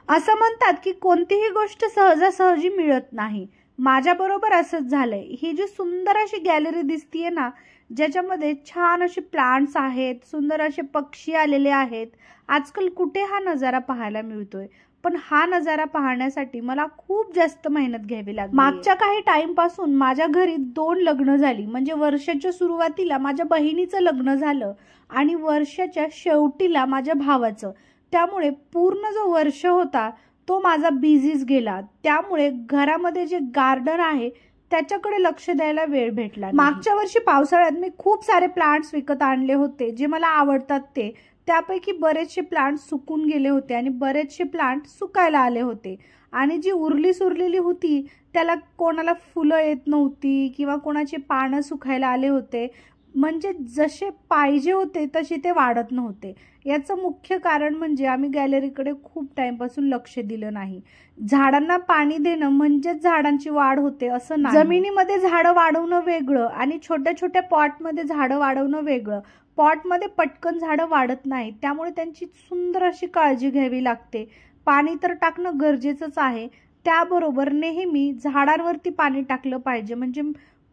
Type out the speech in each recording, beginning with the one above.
असं म्हणतात की कोणतीही गोष्ट सहजासहजी मिळत नाही. माझ्याबरोबर असंच झालंय. ही जी सुंदर अशी गॅलरी दिसतीये ना, ज्याच्यामध्ये छान असे प्लांट्स आहेत, सुंदर असे पक्षी आलेले आहेत. आजकाल कुठे हा नजारा पाहायला मिळतोय, पण हा नजारा पाहण्यासाठी मला खूप जास्त मेहनत घ्यावी लागली. मागच्या काही टाइम पासून माझ्या घरी 2 लग्न झाली. म्हणजे वर्षाच्या सुरुवातीला माझ्या बहिणीचं लग्न झालं आणि वर्षाच्या शेवटीला माझ्या भावाचं. त्यामुळे पूर्ण जो वर्ष होता तो माझा बिझीच गेला. त्यामुळे घरामध्ये जे गार्डन आहे त्याच्याकडे लक्ष द्यायला वेळ भेटला नाही. मागच्या वर्षी पावसाळ्यात मी खूप सारे प्लांट्स विकत आणले होते, जे मला आवडतात ते. त्यापैकी बरेचसे प्लांट सुकून गेले होते आणि बरेचसे प्लांट सुकायला आले होते. आणि जी उरली सुरलेली होती त्याला कोणाला फुलं येत नव्हती किंवा कोणाचे पानं सुकायला आले होते. म्हणजे जसे पाहिजे होते तसे ते वाढत नव्हते. याचं मुख्य कारण म्हणजे आम्ही गॅलरीकडे खूप टाइमपासून लक्ष दिलं नाही. झाडांना पाणी देणं म्हणजेच झाडांची वाढ होते असं नाही. जमिनीमध्ये झाडं वाढवणं वेगळं आणि छोट्या छोट्या पॉटमध्ये झाडं वाढवणं वेगळं. पॉटमध्ये पटकन झाडं वाढत नाही, त्यामुळे त्यांची सुंदर अशी काळजी घ्यावी लागते. पाणी तर टाकणं गरजेचंच आहे, त्याबरोबर नेहमी झाडांवरती पाणी टाकलं पाहिजे. म्हणजे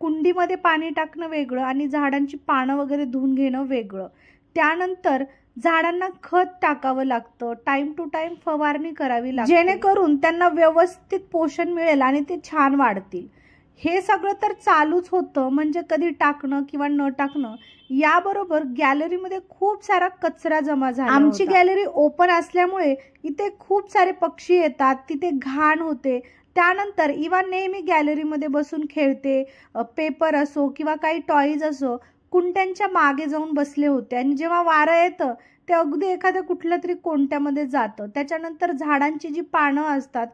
कुंडीमध्ये पाणी टाकणं वेगळं आणि झाडांची पानं वगैरे धुवून घेणं वेगळं. त्यानंतर झाडांना खत टाकावं लागतं, टाइम टू टाइम फवारणी करावी लागते, जेणेकरून त्यांना व्यवस्थित पोषण मिळेल आणि ते छान वाढतील. हे सगळं तर चालूच होतं, म्हणजे कधी टाकणं किंवा न टाकणं. याबरोबर गॅलरीमध्ये खूप सारा कचरा जमा झाला. आमची गॅलरी ओपन असल्यामुळे इथे खूप सारे पक्षी येतात, तिथे घाण होते. त्यानंतर इवा नेहमी गॅलरीमध्ये बसून खेळते. पेपर असो किंवा काही टॉईज असो, कुंट्यांच्या मागे जाऊन बसले होते आणि जेव्हा वारं येतं ते अगदी एखाद्या कुठल्या तरी कोंट्यामध्ये जातं. त्याच्यानंतर झाडांची जी पानं असतात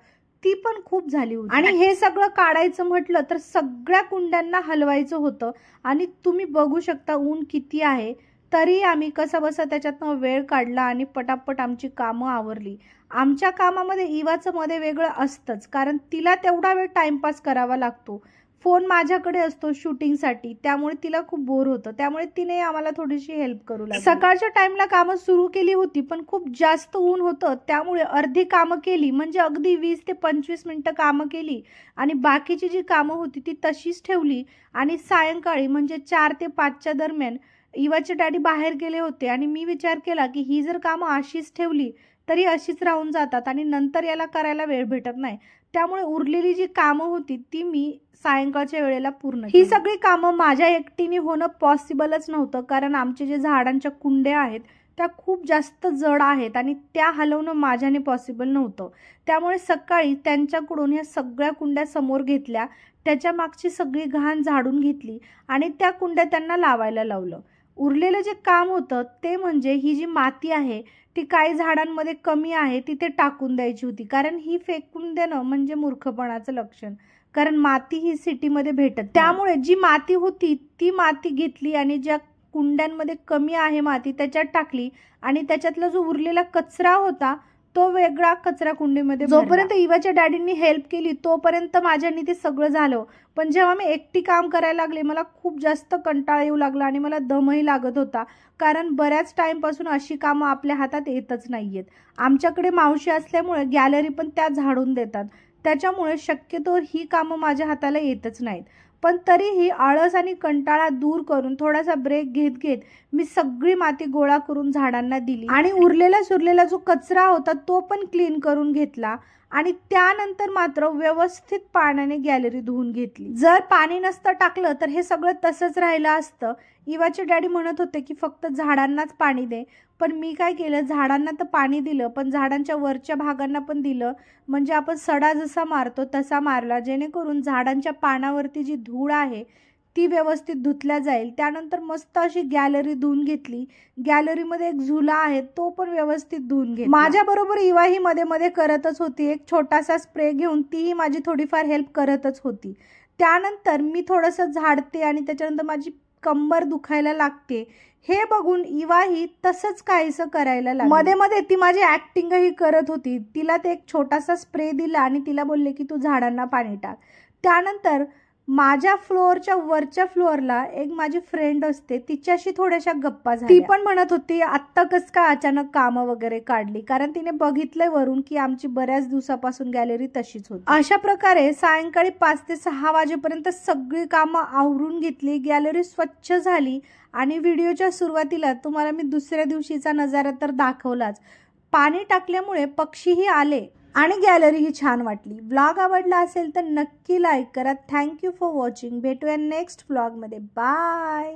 ती पण खूप झाली होती आणि हे सगळं काढायचं म्हटलं तर सगळ्या कुंड्यांना हलवायचं होतं. आणि तुम्ही बघू शकता ऊन किती आहे, तरी आम्ही कसा बसा त्याच्यातनं वेळ काढला आणि पटापट आमची कामं आवरली. आमच्या कामामध्ये इवाचं मध्ये वेगळं असतंच, कारण तिला तेवढा वेळ टाइमपास करावा लागतो. फोन माझ्याकडे असतो शूटिंगसाठी, त्यामुळे तिला खूप बोर होतं. त्यामुळे तिने आम्हाला थोडीशी हेल्प करू लागली. सकाळच्या टाइमला कामं सुरू केली होती, पण खूप जास्त ऊन होतं, त्यामुळे अर्धी कामं केली. म्हणजे अगदी 20 ते 25 मिनिटं कामं केली आणि बाकीची जी कामं होती ती तशीच ठेवली. आणि सायंकाळी म्हणजे 4 ते 5च्या दरम्यान इवाचे डॅडी बाहेर गेले होते आणि मी विचार केला की ही जर कामं अशीच ठेवली तरी अशीच राहून जातात आणि नंतर याला करायला वेळ भेटत नाही. त्यामुळे उरलेली जी कामं होती ती मी सायंकाळच्या वेळेला पूर्ण केली. ही सगळी कामं माझ्या एकटीने होणं पॉसिबलच नव्हतं, कारण आमचे जे झाडांच्या कुंड्या आहेत त्या खूप जास्त जड आहेत आणि त्या हलवणं माझ्याने पॉसिबल नव्हतं. त्यामुळे सकाळी त्यांच्याकडून ह्या सगळ्या कुंड्या समोर घेतल्या, त्याच्या मागची सगळी घाण झाडून घेतली आणि त्या कुंड्या त्यांना लावायला लावलं. उरलेलं जे काम होतं ते म्हणजे ही जी माती आहे ती काही झाडांमध्ये कमी आहे तिथे टाकून द्यायची होती, कारण ही फेकून देणं म्हणजे मूर्खपणाचं लक्षण. कारण माती ही सिटीमध्ये भेटत, त्यामुळे जी माती होती ती माती घेतली आणि ज्या कुंड्यांमध्ये कमी आहे माती त्याच्यात टाकली आणि त्याच्यातला जो उरलेला कचरा होता तो वेगळा कचरा कुंडीमध्ये. जोपर्यंत इवाच्या डॅडींनी हेल्प केली तोपर्यंत माझ्यानी ते सगळं झालं. पण जेव्हा मी एकटी काम करायला लागले मला खूप जास्त कंटाळा येऊ लागला आणि मला दमही लागत होता, कारण बऱ्याच टाइमपासून अशी कामं आपल्या हातात येतच नाहीयेत. आमच्याकडे मावशी असल्यामुळे गॅलरी पण त्या झाडून देतात, त्याच्यामुळे शक्यतो ही कामं माझ्या हाताला येतच नाहीत. पण तरीही आळस आणि कंटाळा दूर करून थोडासा ब्रेक घेत घेत मी सगळी माती गोळा करून झाडांना दिली आणि उरलेला सुरलेला जो कचरा होता तो पण क्लीन करून घेतला. आणि त्यानंतर मात्र व्यवस्थित पाण्याने गॅलरी धुवून घेतली. जर पाणी नसतं टाकलं तर हे सगळं तसंच राहिलं असतं. इवाचे डॅडी म्हणत होते की फक्त झाडांनाच पाणी दे, पण मी काय केलं, झाडांना तर पाणी दिलं पण झाडांच्या वरच्या भागांना पण दिलं. म्हणजे आपण सडा जसा मारतो तसा मारला, जेणेकरून झाडांच्या पानावरती जी धूळ आहे ती व्यवस्थित धुतल्या जाईल. त्यानंतर मस्त अशी गॅलरी धुवून घेतली. गॅलरीमध्ये एक झुला आहे तो पण व्यवस्थित धुवून घेतला. माझ्याबरोबर इवा ही मध्ये मध्ये करतच होती. एक छोटासा स्प्रे घेऊन तीही माझी थोडीफार हेल्प करतच होती. त्यानंतर मी थोडंसं झाडते आणि त्याच्यानंतर माझी कंबर दुखायला लागते. हे बघून इवा ही तसंच काहीसं करायला लागली. मध्ये मध्ये ती माझी ऍक्टिंगही करत होती. तिला ते एक छोटासा स्प्रे दिला आणि तिला बोलले की तू झाडांना पाणी टाक. त्यानंतर माझ्या फ्लोअरच्या वरच्या फ्लोअरला एक माझी फ्रेंड असते, तिच्याशी थोड्याशा गप्पा झाल्या. ती पण म्हणत होती आत्ता कस काय अचानक कामं वगैरे काढली, कारण तिने बघितलंय वरून की आमची बऱ्याच दिवसापासून गॅलरी तशीच होती. अशा प्रकारे सायंकाळी 5 ते 6 वाजेपर्यंत सगळी कामं आवरून घेतली, गॅलरी स्वच्छ झाली. आणि व्हिडिओच्या सुरुवातीला तुम्हाला मी दुसऱ्या दिवशीचा नजारा तर दाखवलाच. पाणी टाकल्यामुळे पक्षीही आले आणि गॅलरी ही छान वाटली. व्लॉग आवडला असेल तर नक्की लाईक करा. Thank you for watching. भेटूया नेक्स्ट व्लॉगमध्ये. बाय.